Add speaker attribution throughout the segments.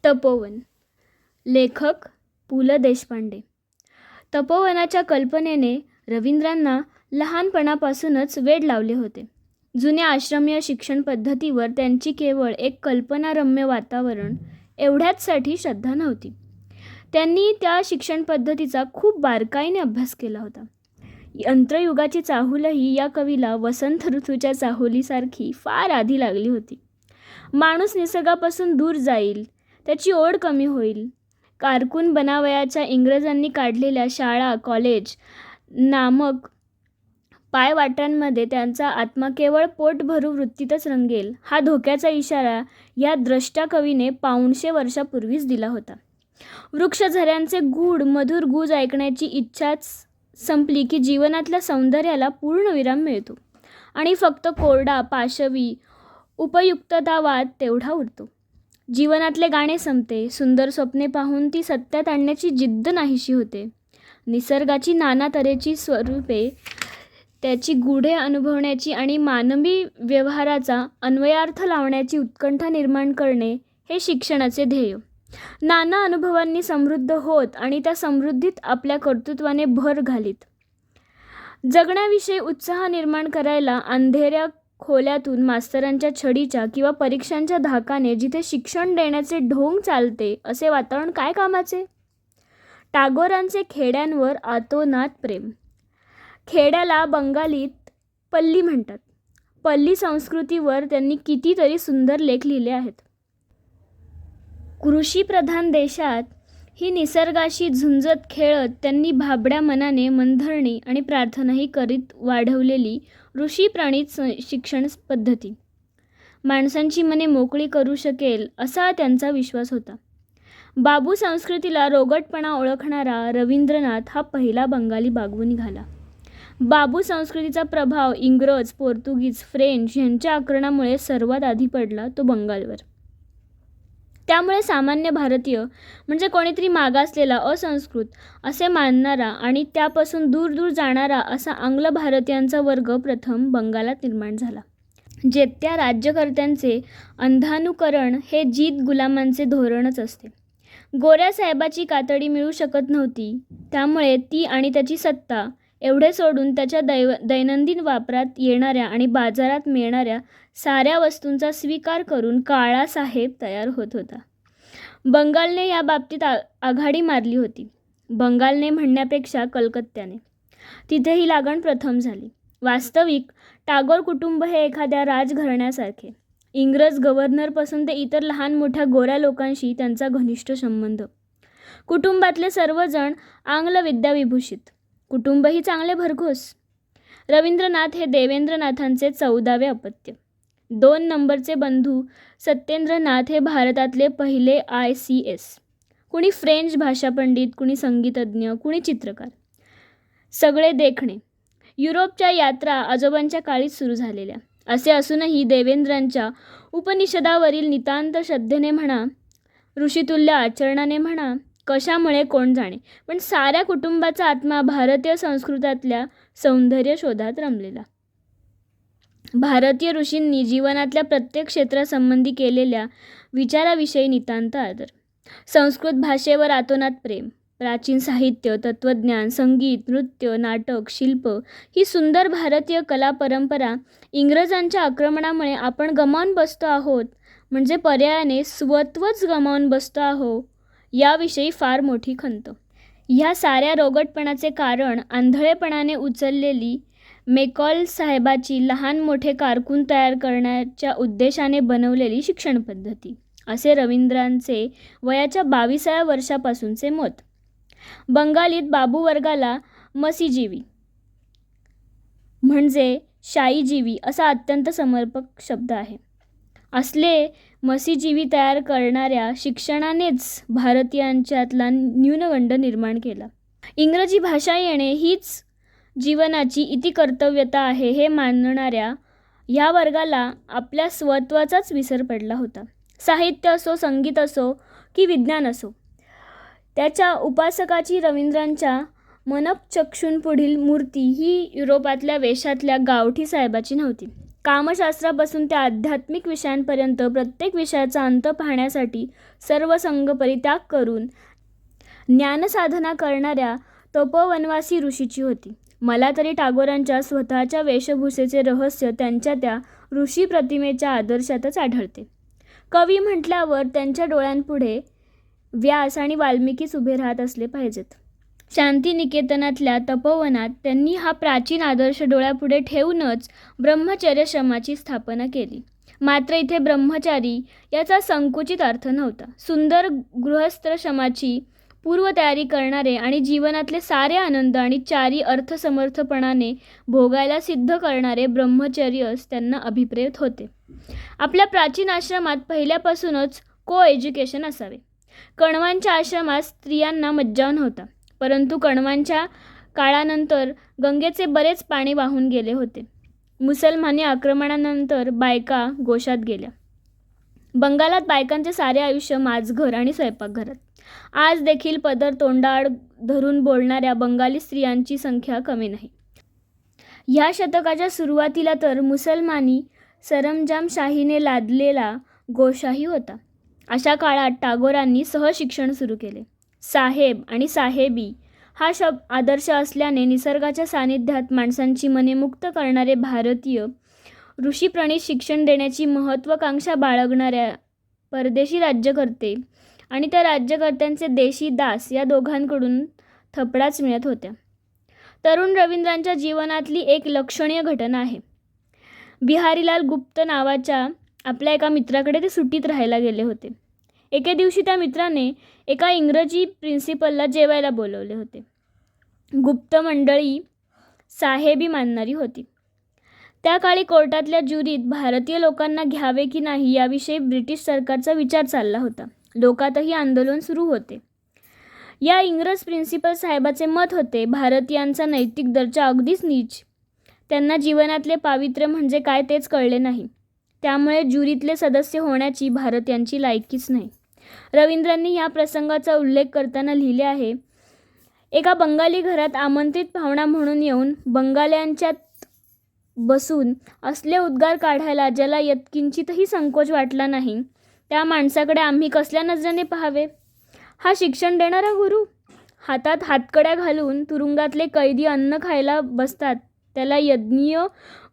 Speaker 1: तपोवन. लेखक पु ल देशपांडे. तपोवनाच्या कल्पनेने रवींद्रांना लहानपणापासूनच वेड लावले होते. जुन्या आश्रमीय शिक्षण पद्धतीवर त्यांची केवळ एक कल्पनारम्य वातावरण एवढ्याचसाठी श्रद्धा नव्हती. त्यांनी त्या शिक्षण पद्धतीचा खूप बारकाईने अभ्यास केला होता. यंत्रयुगाची चाहुलही या कवीला वसंत ऋतूच्या चाहुलीसारखी फार आधी लागली होती. माणूस निसर्गापासून दूर जाईल, त्याची ओढ कमी होईल. कारकून बनावयाच्या इंग्रजांनी काढलेल्या शाळा कॉलेज नामक पायवाटांमध्ये त्यांचा आत्मा केवळ पोटभरू वृत्तीतच रंगेल, हा धोक्याचा इशारा या द्रष्टा कवीने 500 वर्षापूर्वीच दिला होता. वृक्षझऱ्यांचे गूढ मधुर गूंज ऐकण्याची इच्छाच संपली की जीवनातल्या सौंदर्याला पूर्णविराम मिळतो आणि फक्त कोरडा पाशवी उपयुक्ततावाद तेवढा उरतो. जीवनातले गाणे संपते. सुंदर स्वप्ने पाहून ती सत्यात आणण्याची जिद्द नाहीशी होते. निसर्गाची नाना तऱ्हेची स्वरूपे त्याची गुढे अनुभवण्याची आणि मानवी व्यवहाराचा अन्वयार्थ लावण्याची उत्कंठा निर्माण करणे हे शिक्षणाचे ध्येय. नाना अनुभवांनी समृद्ध होत आणि त्या समृद्धीत आपल्या कर्तृत्वाने भर घालीत. जगण्याविषयी उत्साह निर्माण करायला अंधेऱ्या खोल्यातून मास्तरांच्या छडीच्या किंवा परीक्षांच्या धाकाने जिथे शिक्षण देण्याचे ढोंग चालते असे वातावरण काय कामाचे. टागोरांचे खेड्यांवर आतोनात प्रेम. खेड्याला बंगालीत पल्ली म्हणतात. पल्ली संस्कृतीवर त्यांनी कितीतरी सुंदर लेख लिहिले आहेत. कृषीप्रधान देशात ही निसर्गाशी झुंजत खेळत त्यांनी भाबड्या मनाने मनधरणी आणि प्रार्थनाही करीत वाढवलेली ऋषीप्रणीत शिक्षण पद्धती माणसांची मने मोकळी करू शकेल असा त्यांचा विश्वास होता. बाबू संस्कृतीला रोगटपणा ओळखणारा रवींद्रनाथ हा पहिला बंगाली बाबू निघाला. बाबू संस्कृतीचा प्रभाव इंग्रज, पोर्तुगीज, फ्रेंच यांच्या आक्रमणामुळे सर्वात आधी पडला तो बंगालवर. त्यामुळे सामान्य भारतीय म्हणजे कोणीतरी मागासलेला, असंस्कृत असे मानणारा आणि त्यापासून दूर दूर जाणारा असा आंग्ल भारतीयांचा वर्ग प्रथम बंगालात निर्माण झाला. जेत्या राज्यकर्त्यांचे अंधानुकरण हे जीत गुलामांचे धोरणच असते. गोऱ्या साहेबाची कातडी मिळू शकत नव्हती, त्यामुळे ती आणि त्याची सत्ता एवढे सोडून त्याच्या दैनंदिन वापरात येणाऱ्या आणि बाजारात मिळणाऱ्या साऱ्या वस्तूंचा स्वीकार करून काळा साहेब तयार होत होता. बंगालने या बाबतीत आघाडी मारली होती. बंगालने म्हणण्यापेक्षा कलकत्त्याने. तिथे ही लागण प्रथम झाली. वास्तविक टागोर कुटुंब हे एखाद्या राजघराण्यासारखे. इंग्रज गव्हर्नरपासून ते इतर लहान मोठ्या गोऱ्या लोकांशी त्यांचा घनिष्ठ संबंध. कुटुंबातले सर्वजण आंग्ल विद्याविभूषित. कुटुंबही चांगले भरघोस. रवींद्रनाथ हे देवेंद्रनाथांचे 14वे अपत्य. 2 नंबरचे बंधू सत्येंद्रनाथ हे भारतातले पहिले ICS. कुणी फ्रेंच भाषा पंडित, कुणी संगीतज्ञ, कुणी चित्रकार. सगळे देखणे. युरोपच्या यात्रा आजोबांच्या काळीच सुरू झालेल्या. असे असूनही देवेंद्रांच्या उपनिषदावरील नितांत श्रद्धेने म्हणा, ऋषितुल्य आचरणाने म्हणा, कशामुळे कोण जाणे, पण साऱ्या कुटुंबाचा आत्मा भारतीय संस्कृतातल्या सौंदर्य शोधात रमलेला. भारतीय ऋषींनी जीवनातल्या प्रत्येक क्षेत्रासंबंधी केलेल्या विचाराविषयी नितांत आदर. संस्कृत भाषेवर आतोनात प्रेम. प्राचीन साहित्य, तत्त्वज्ञान, संगीत, नृत्य, नाटक, शिल्प ही सुंदर भारतीय कला परंपरा इंग्रजांच्या आक्रमणामुळे आपण गमावून बसतो आहोत, म्हणजे पर्यायाने स्वत्वच गमावून बसतो आहोत याविषयी फार मोठी खंत. ह्या साऱ्या रोगटपणाचे कारण आंधळेपणाने उचललेली मेकॉल साहेबाची लहान मोठे कारकून तयार करण्याच्या उद्देशाने बनवलेली शिक्षण पद्धती, असे रवींद्रांचे वयाच्या 22व्या वर्षापासूनचे मत. बंगालीत बाबू वर्गाला मसीजीवी म्हणजे शाईजीवी असा अत्यंत समर्पक शब्द आहे. असले मसीजीवी तयार करणाऱ्या शिक्षणानेच भारतीयांच्यातला न्यूनगंड निर्माण केला. इंग्रजी भाषा येणे हीच जीवनाची इतिकर्तव्यता आहे हे मानणाऱ्या ह्या वर्गाला आपल्या स्वत्वाचाच विसर पडला होता. साहित्य असो, संगीत असो की विज्ञान असो, त्याच्या उपासकाची रवींद्रांच्या मनपचक्षूंपुढील मूर्ती ही युरोपातल्या वेशातल्या गावठी साहेबाची नव्हती. कामशास्त्रापासून त्या आध्यात्मिक विषयांपर्यंत प्रत्येक विषयाचा अंत पाहण्यासाठी सर्वसंग परित्याग करून ज्ञानसाधना करणाऱ्या तपोवनवासी ऋषीची होती. मला तरी टागोरांच्या स्वतःच्या वेशभूषेचे रहस्य त्यांच्या त्या ऋषी प्रतिमेच्या आदर्शातच आढळते. कवी म्हटल्यावर त्यांच्या डोळ्यांपुढे व्यास आणि वाल्मिकीच उभे राहत असले पाहिजेत. शांतिनिकेतनातल्या तपोवनात त्यांनी हा प्राचीन आदर्श डोळ्यापुढे ठेवूनच ब्रह्मचर्याश्रमाची स्थापना केली. मात्र इथे ब्रह्मचारी याचा संकुचित अर्थ नव्हता. सुंदर गृहस्थाश्रमाची पूर्वतयारी करणारे आणि जीवनातले सारे आनंद आणि चारी अर्थसमर्थपणाने भोगायला सिद्ध करणारे ब्रह्मचर्यच त्यांना अभिप्रेत होते. आपल्या प्राचीन आश्रमात पहिल्यापासूनच एज्युकेशन असावे. कण्वांच्या आश्रमात स्त्रियांना मज्जाव नव्हता, परंतु कण्वांच्या काळानंतर गंगेचे बरेच पाणी वाहून गेले होते. मुसलमानी आक्रमणानंतर बायका गोशात गेल्या. बंगालात बायकांचे सारे आयुष्य माझघर आणि स्वयंपाकघरात. आज देखील पदर तोंडाआड धरून बोलणाऱ्या बंगाली स्त्रियांची संख्या कमी नाही. ह्या शतकाच्या सुरुवातीला तर मुसलमानी सरंजामशाहीने लादलेला गोशाही होता. अशा काळात टागोरांनी सहशिक्षण सुरू केले. साहेब आणि साहेबी हा आदर्श असल्याने निसर्गाच्या सानिध्यात माणसांची मने मुक्त करणारे भारतीय ऋषीप्रणीत शिक्षण देण्याची महत्त्वाकांक्षा बाळगणाऱ्या परदेशी राज्यकर्ते आणि त्या राज्यकर्त्यांचे देशी दास या दोघांकडून थपडाच मिळत होत्या. तरुण रवींद्रांच्या जीवनातली एक लक्षणीय घटना आहे. बिहारीलाल गुप्त नावाच्या आपल्या एका मित्राकडे ते सुट्टीत राहायला गेले होते. एके दिवशी त्या मित्राने एका इंग्रजी प्रिन्सिपलला जेवायला बोलवले होते. गुप्त मंडळी साहेबी मानणारी होती. त्या काळी कोर्टातल्या ज्युरीत भारतीय लोकांना घ्यावे की नाही याविषयी ब्रिटिश सरकारचा विचार चालला होता. लोकातही आंदोलन सुरू होते. या इंग्रज प्रिन्सिपल साहेबाचे मत होते, भारतीयांचा नैतिक दर्जा अगदीच नीच. त्यांना जीवनातले पावित्र्य म्हणजे काय तेच कळले नाही. त्यामुळे ज्युरीतले सदस्य होण्याची भारतीयांची लायकीच नाही. रवींद्रांनी ह्या प्रसंगाचा उल्लेख करताना लिहिले आहे, एका बंगाली घरात आमंत्रित पाहुणा म्हणून येऊन बंगाल्यांच्यात बसून असले उद्गार काढायला ज्याला यत्किंचितही संकोच वाटला नाही, त्या माणसाकडे आम्ही कसल्या नजरेने पाहावे. हा शिक्षण देणारा गुरु. हातात हातकड्या घालून तुरुंगातले कैदी अन्न खायला बसतात, त्याला यज्ञीय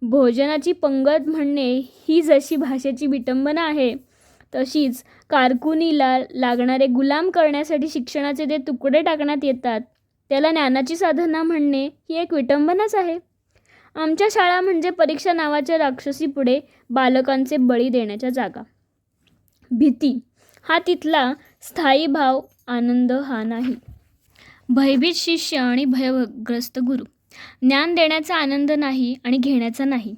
Speaker 1: भोजनाची पंगत म्हणणे ही जशी भाषेची विटंबना आहे, तशीच कारकुनीला लागणारे गुलाम करण्यासाठी शिक्षणाचे जे तुकडे टाकण्यात येतात, त्याला ज्ञानाची साधना म्हणणे ही एक विटंबनाच आहे. आमच्या शाळा म्हणजे परीक्षा नावाच्या राक्षसीपुढे बालकांचे बळी देण्याच्या जागा. भीती हा तिथला स्थायी भाव, आनंद हा नाही. भयभीत शिष्य आणि भयग्रस्त गुरु. ज्ञान देण्याचा आनंद नाही आणि घेण्याचा नाही.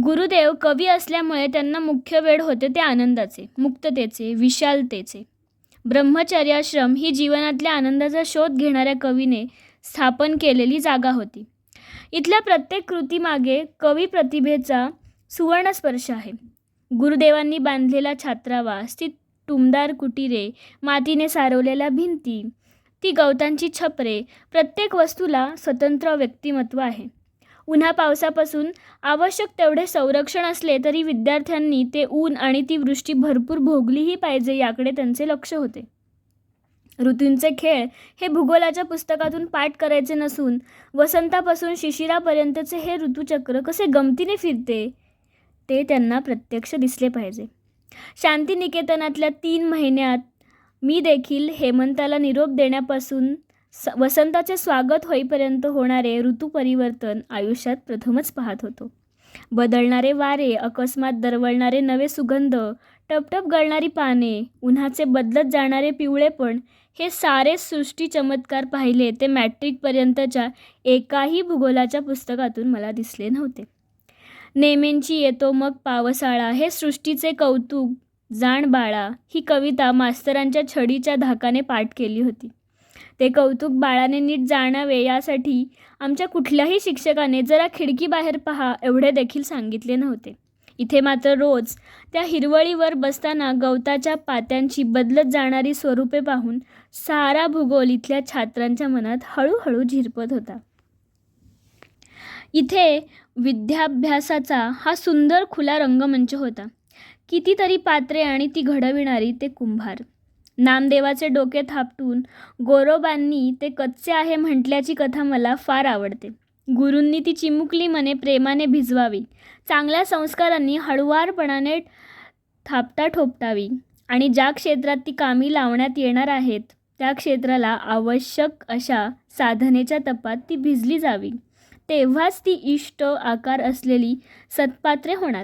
Speaker 1: गुरुदेव कवी असल्यामुळे त्यांना मुख्य वेड होते ते आनंदाचे, मुक्ततेचे, विशालतेचे. ब्रह्मचर्याश्रम ही जीवनातल्या आनंदाचा शोध घेणाऱ्या कवीने स्थापन केलेली जागा होती. इथल्या प्रत्येक कृतीमागे कवी प्रतिभेचा सुवर्णस्पर्श आहे. गुरुदेवांनी बांधलेला छात्रावास, ती टुमदार कुटीरे, मातीने सारवलेल्या भिंती, ती गवतांची छपरे, प्रत्येक वस्तूला स्वतंत्र व्यक्तिमत्व आहे. उन्हा पावसापासून आवश्यक तेवढे संरक्षण असले तरी विद्यार्थ्यांनी ते ऊन आणि ती वृष्टी भरपूर भोगलीही पाहिजे याकडे त्यांचे लक्ष होते. ऋतूंचे खेळ हे भूगोलाच्या पुस्तकातून पाठ करायचे नसून वसंतापासून शिशिरापर्यंतचे हे ऋतुचक्र कसे गमतीने फिरते ते त्यांना प्रत्यक्ष दिसले पाहिजे. शांतिनिकेतनातल्या 3 महिन्यात मी देखील हेमंताला निरोप देण्यापासून वसंताचे स्वागत होईपर्यंत होणारे ऋतू परिवर्तन आयुष्यात प्रथमच पाहत होतो. बदलणारे वारे, अकस्मात दरवळणारे नवे सुगंध, टपटप गळणारी पाने, उन्हाचे बदलत जाणारे पिवळेपण, हे सारे सृष्टी चमत्कार पाहिले ते मॅट्रिकपर्यंतच्या एकाही भूगोलाच्या पुस्तकातून मला दिसले नव्हते. नेमेंची येतो मग पावसाळा, हे सृष्टीचे कौतुक जाण बाळा, ही कविता मास्तरांच्या छडीच्या धाकाने पाठ केली होती. ते कौतुक बाळाने नीट जाणावे यासाठी आमच्या कुठल्याही शिक्षकाने जरा खिडकीबाहेर पहा एवढे देखील सांगितले नव्हते. इथे मात्र रोज त्या हिरवळीवर बसताना गवताच्या पात्यांची बदलत जाणारी स्वरूपे पाहून सारा भूगोल इथल्या छात्रांच्या मनात हळूहळू झिरपत होता. इथे विद्याभ्यासाचा हा सुंदर खुला रंगमंच होता. कितीतरी पात्रे आणि ती घडविणारी ते कुंभार. नामदेवाचे डोके थापटून गोरोबांनी ते कच्चे आहे म्हटल्याची कथा मला फार आवडते. गुरूंनी ती चिमुकली मने प्रेमाने भिजवावी, चांगल्या संस्कारांनी हळुवारपणाने थापटा ठोपटावी आणि ज्या क्षेत्रात ती कामी लावण्यात येणार आहेत त्या क्षेत्राला आवश्यक अशा साधनेच्या तपात ती भिजली जावी. तेव्हाच ती इष्ट आकार असलेली सत्पात्रे होणार.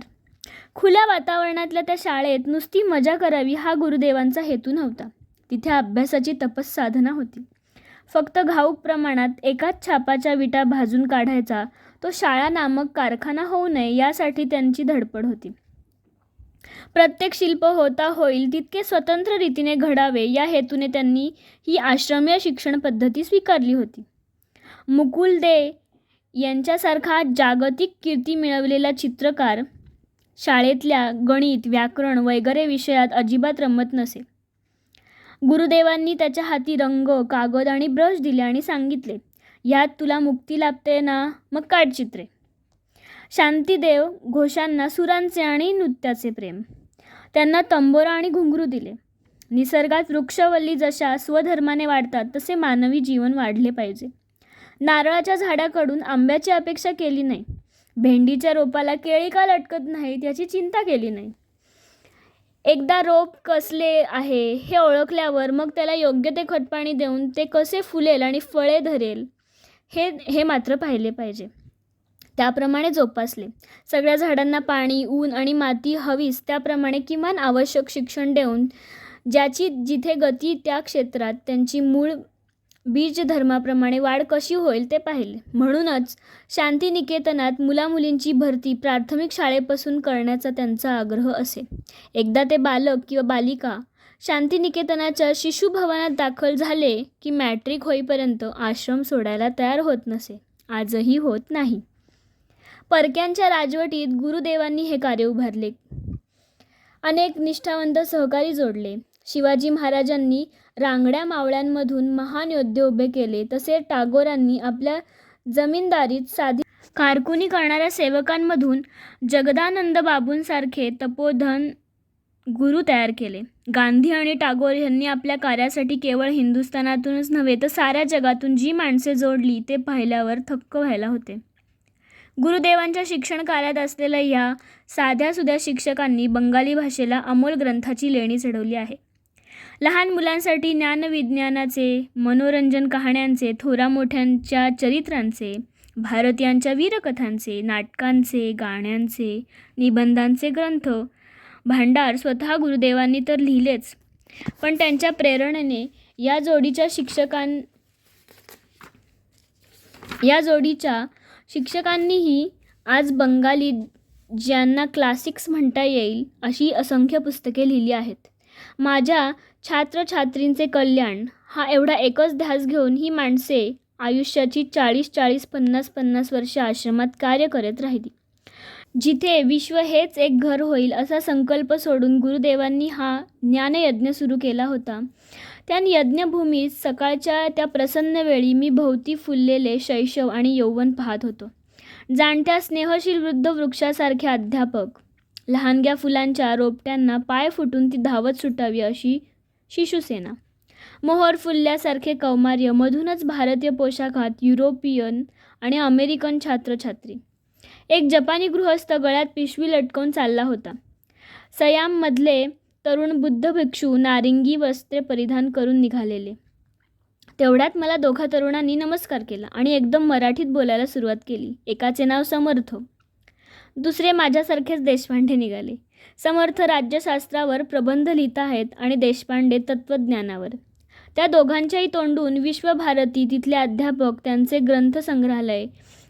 Speaker 1: खुल्या वातावरणातल्या त्या शाळेत नुसती मजा करावी हा गुरुदेवांचा हेतू नव्हता. तिथे अभ्यासाची तपस साधना होती. फक्त घाऊक प्रमाणात एकाच छापाच्या विटा भाजून काढायचा तो शाळा नामक कारखाना होऊ नये यासाठी त्यांची धडपड होती. प्रत्येक शिल्प होता होईल तितके स्वतंत्र रीतीने घडावे या हेतूने त्यांनी ही आश्रमीय शिक्षण पद्धती स्वीकारली होती. मुकुल दे यांच्यासारखा जागतिक कीर्ती मिळवलेला चित्रकार शाळेतल्या गणित, व्याकरण वगैरे विषयात अजिबात रमत नसे. गुरुदेवांनी त्याच्या हाती रंग, कागद आणि ब्रश दिले आणि सांगितले, "यात तुला मुक्ती लाभते ना, मग काढ चित्रे." शांतीदेव घोषांना सुरांचे आणि नृत्याचे प्रेम. त्यांना तंबोरा आणि घुंगरू दिले. निसर्गात वृक्षवल्ली जशा स्वधर्माने वाढतात तसे मानवी जीवन वाढले पाहिजे. नारळाच्या झाडाकडून आंब्याची अपेक्षा केली नाही. भेंडीच्या रोपाला केळी का लटकत नाहीत याची चिंता केली नाही. एकदा रोप कसले आहे हे ओळखल्यावर मग त्याला योग्य ते खतपाणी देऊन ते कसे फुलेल आणि फळे धरेल हे मात्र पाहिले पाहिजे. त्याप्रमाणे जोपासले. सगळ्या झाडांना पाणी, ऊन आणि माती हवीच त्याप्रमाणे किमान आवश्यक शिक्षण देऊन ज्याची जिथे गती त्या क्षेत्रात त्यांची मूळ बीज धर्माप्रमाणे वाढ कशी होईल ते पाहिले. म्हणूनच शांतिनिकेतनात मुलामुलींची भरती प्राथमिक शाळेपासून करण्याचा त्यांचा आग्रह असे. एकदा ते बालक किंवा बालिका शांतिनिकेतनाच्या शिशुभवनात दाखल झाले की मॅट्रिक होईपर्यंत आश्रम सोडायला तयार होत नसे. आजही होत नाही. परक्यांच्या राजवटीत गुरुदेवांनी हे कार्य उभारले. अनेक निष्ठावंत सहकारी जोडले. शिवाजी महाराजांनी रांगड्या मावळ्यांमधून महान योद्धे उभे केले, तसे टागोरांनी आपल्या जमीनदारीत साधी कारकुनी करणाऱ्या सेवकांमधून जगदानंद बाबूंसारखे तपोधन गुरु तयार केले. गांधी आणि टागोर यांनी आपल्या कार्यासाठी केवळ हिंदुस्थानातूनच नव्हे तर साऱ्या जगातून जी माणसे जोडली ते पाहिल्यावर थक्क व्हायला होते. गुरुदेवांच्या शिक्षण कार्यात असलेल्या ह्या साध्यासुध्या शिक्षकांनी बंगाली भाषेला अमोल ग्रंथाची लेणी चढवली आहे. लहान मुलांसाठी ज्ञानविज्ञानाचे, मनोरंजन कहाण्यांचे, थोरा मोठ्यांच्या चरित्रांचे, भारतीयांच्या वीरकथांचे, नाटकांचे, गाण्यांचे, निबंधांचे ग्रंथ भांडार स्वतः गुरुदेवांनी तर लिहिलेच, पण त्यांच्या प्रेरणेने या जोडीच्या शिक्षकांनीही आज बंगाली ज्यांना क्लासिक्स म्हणता येईल अशी असंख्य पुस्तके लिहिली आहेत. माझ्या छात्रछात्रींचे कल्याण हा एवढा एकच ध्यास घेऊन ही माणसे आयुष्याची 40-40, 50-50 वर्षे आश्रमात कार्य करत राहिली. जिथे विश्व हेच एक घर होईल असा संकल्प सोडून गुरुदेवांनी हा ज्ञानयज्ञ सुरू केला होता. त्या यज्ञभूमीत सकाळच्या त्या प्रसन्न वेळी मी भोवती फुललेले शैशव आणि यौवन पाहत होतो. जाणत्या स्नेहशील वृद्ध वृक्षासारखे अध्यापक, लहानग्या फुलांच्या रोपट्यांना पाय फुटून ती धावत सुटावी अशी शिशुसेना, मोहर फुलल्यासारखे कौमार्य, मधूनच भारतीय पोशाखात युरोपियन आणि अमेरिकन छात्रछात्री. एक जपानी गृहस्थ गळ्यात पिशवी लटकवून चालला होता. सयाममधले तरुण बुद्ध भिक्षू नारिंगी वस्त्रे परिधान करून निघालेले. तेवढ्यात मला दोघा तरुणांनी नमस्कार केला आणि एकदम मराठीत बोलायला सुरुवात केली. एकाचे नाव समर्थ, दुसरे माझ्यासारखेच देशपांडे निघाले. समर्थ राज्यशास्त्रावर प्रबंध लिहित आहेत आणि देशपांडे तत्त्वज्ञानावर. त्या दोघांच्याही तोंडून विश्वभारती, तिथले अध्यापक, त्यांचे ग्रंथसंग्रहालय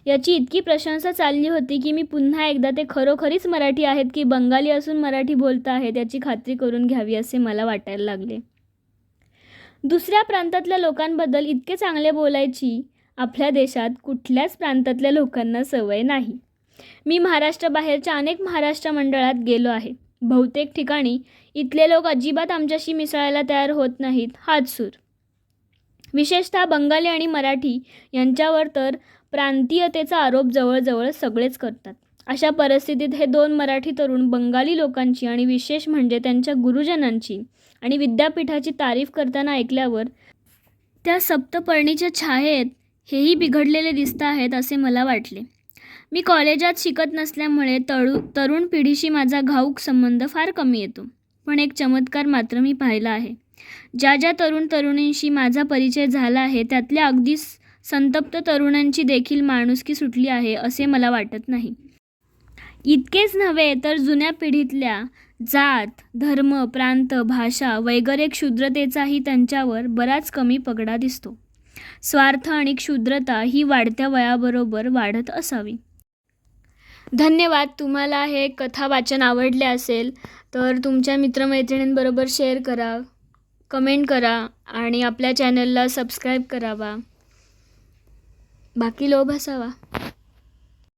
Speaker 1: याची इतकी प्रशंसा चालली होती की मी पुन्हा एकदा ते खरोखरीच मराठी आहेत की बंगाली असून मराठी बोलत आहेत याची खात्री करून घ्यावी असे मला वाटायला लागले. दुसऱ्या प्रांतातल्या लोकांबद्दल इतके चांगले बोलायची आपल्या देशात कुठल्याच प्रांतातल्या लोकांना सवय नाही. मी महाराष्ट्राबाहेरच्या अनेक महाराष्ट्र मंडळात गेलो आहे. बहुतेक ठिकाणी इथले लोक अजिबात आमच्याशी मिसळायला तयार होत नाहीत. हाच सूर. विशेषतः बंगाली आणि मराठी यांच्यावर तर प्रांतीयतेचा आरोप जवळजवळ सगळेच करतात. अशा परिस्थितीत हे 2 मराठी तरुण बंगाली लोकांची आणि विशेष म्हणजे त्यांच्या गुरुजनांची आणि विद्यापीठाची तारीफ करताना ऐकल्यावर त्या सप्तपर्णीच्या छायेत हेही बिघडलेले दिसत आहेत असे मला वाटले. मी कॉलेजात शिकत नसल्यामुळे तरुण पिढीशी माझा घाऊक संबंध फार कमी येतो. पण एक चमत्कार मात्र मी पाहिला आहे. ज्या तरुणींशी माझा परिचय झाला आहे त्यातल्या अगदी संतप्त तरुणांची देखील माणुसकी सुटली आहे असे मला वाटत नाही. इतकेच नव्हे तर जुन्या पिढीतल्या जात, धर्म, प्रांत, भाषा वगैरे क्षुद्रतेचाही त्यांच्यावर बराच कमी पगडा दिसतो. स्वार्थ आणि क्षुद्रता ही वाढत्या वयाबरोबर वाढत असावी. धन्यवाद. तुम्हाला हे कथा वाचन आवडले असेल तर तुमच्या मित्रमैत्रिणींबरोबर शेअर करा, कमेंट करा आणि आपल्या चॅनलला सबस्क्राईब करावा. बाकी लोभ असावा.